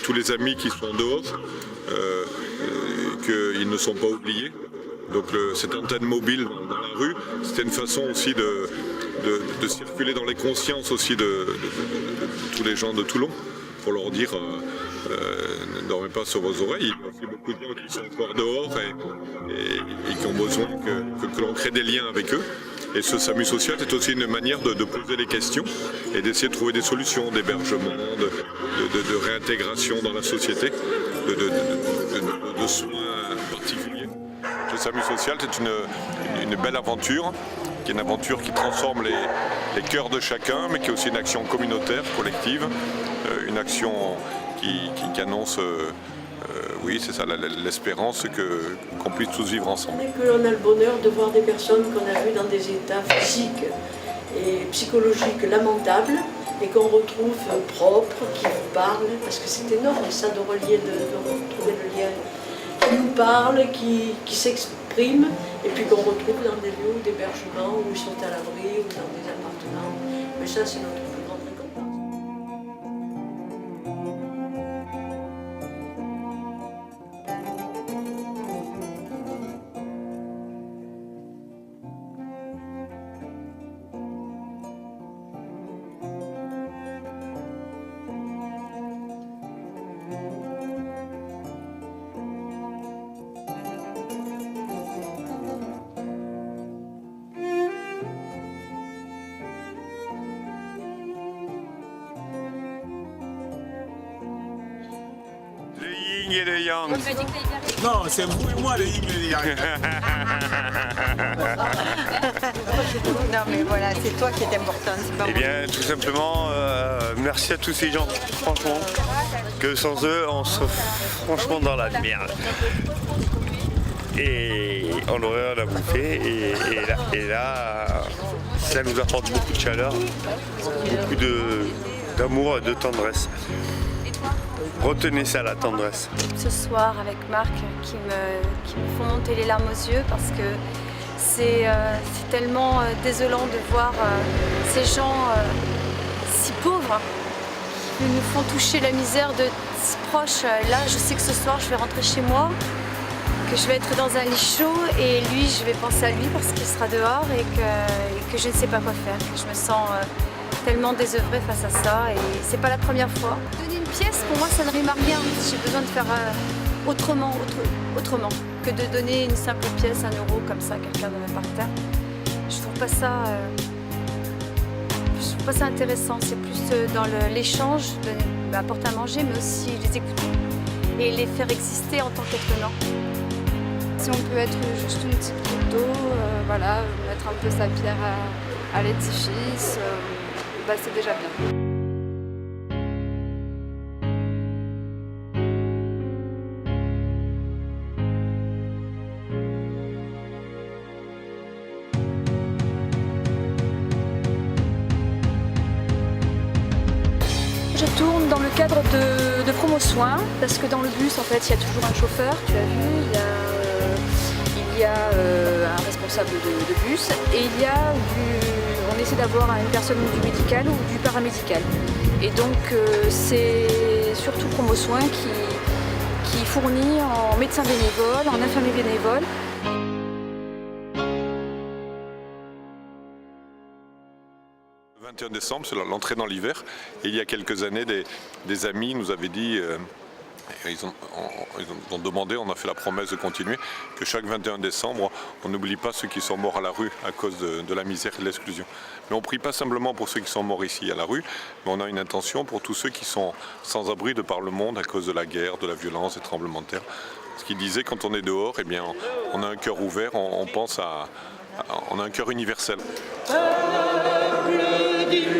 tous les amis qui sont dehors qu'ils ne sont pas oubliés. Donc cette antenne mobile dans la rue, c'était une façon aussi de circuler dans les consciences aussi de tous les gens de Toulon, pour leur dire ne dormez pas sur vos oreilles. Il y a aussi beaucoup de gens qui sont encore dehors et qui ont besoin que l'on crée des liens avec eux. Et ce SAMU social, c'est aussi une manière de poser les questions et d'essayer de trouver des solutions d'hébergement, de réintégration dans la société, de soins particuliers. Le SAMU social, c'est une belle aventure, qui est une aventure qui transforme les cœurs de chacun, mais qui est aussi une action communautaire, collective, une action qui annonce, oui, c'est ça, l'espérance qu'on puisse tous vivre ensemble. Que l'on a le bonheur de voir des personnes qu'on a vues dans des états physiques et psychologiques lamentables et qu'on retrouve propres, qui vous parlent, parce que c'est énorme ça de retrouver le lien, qui nous parlent, qui s'expriment, et puis qu'on retrouve dans des lieux d'hébergement où ils sont à l'abri ou dans des appartements. Mais ça, c'est notre plus grande récompense. Et le yang. Non, c'est vous et moi le yin et le yang. Non mais voilà, c'est toi qui est important. Eh bien, tout simplement, merci à tous ces gens, franchement, que sans eux, on serait franchement dans la merde. Et on aurait rien à bouffer, et là, ça nous apporte beaucoup de chaleur, beaucoup d'amour et de tendresse. Retenez ça, la tendresse. Ce soir avec Marc qui me font monter les larmes aux yeux parce que c'est tellement désolant de voir ces gens si pauvres qui nous font toucher la misère de si proches. Là, je sais que ce soir, je vais rentrer chez moi, que je vais être dans un lit chaud et lui, je vais penser à lui parce qu'il sera dehors et que je ne sais pas quoi faire. Que je me sens tellement désœuvrée face à ça et c'est pas la première fois. Donner une pièce, pour moi, ça ne rime à rien. J'ai besoin de faire autrement que de donner une simple pièce, 1 euro comme ça, quelqu'un de me par terre. Je trouve pas ça intéressant. C'est plus dans l'échange, apporter à manger, mais aussi les écouter et les faire exister en tant qu'être humain. Si on peut être juste une petite goutte d'eau, voilà, mettre un peu sa pierre à l'édifice, bah, c'est déjà bien. Je tourne dans le cadre de promo soins, parce que dans le bus, en fait, il y a toujours un chauffeur, tu as vu, il y a un responsable de bus, et on essaie d'avoir une personne du médical ou du paramédical. Et donc, c'est surtout promo soins qui fournit en médecins bénévoles, en infirmiers bénévoles. Le 21 décembre, c'est l'entrée dans l'hiver. Et il y a quelques années, des amis nous avaient dit, ils ont demandé, on a fait la promesse de continuer, que chaque 21 décembre, on n'oublie pas ceux qui sont morts à la rue à cause de la misère et de l'exclusion. Mais on ne prie pas simplement pour ceux qui sont morts ici à la rue, mais on a une intention pour tous ceux qui sont sans abri de par le monde à cause de la guerre, de la violence, des tremblements de terre. Ce qu'il disait, quand on est dehors, eh bien, on a un cœur ouvert, on pense on a un cœur universel. Peuple du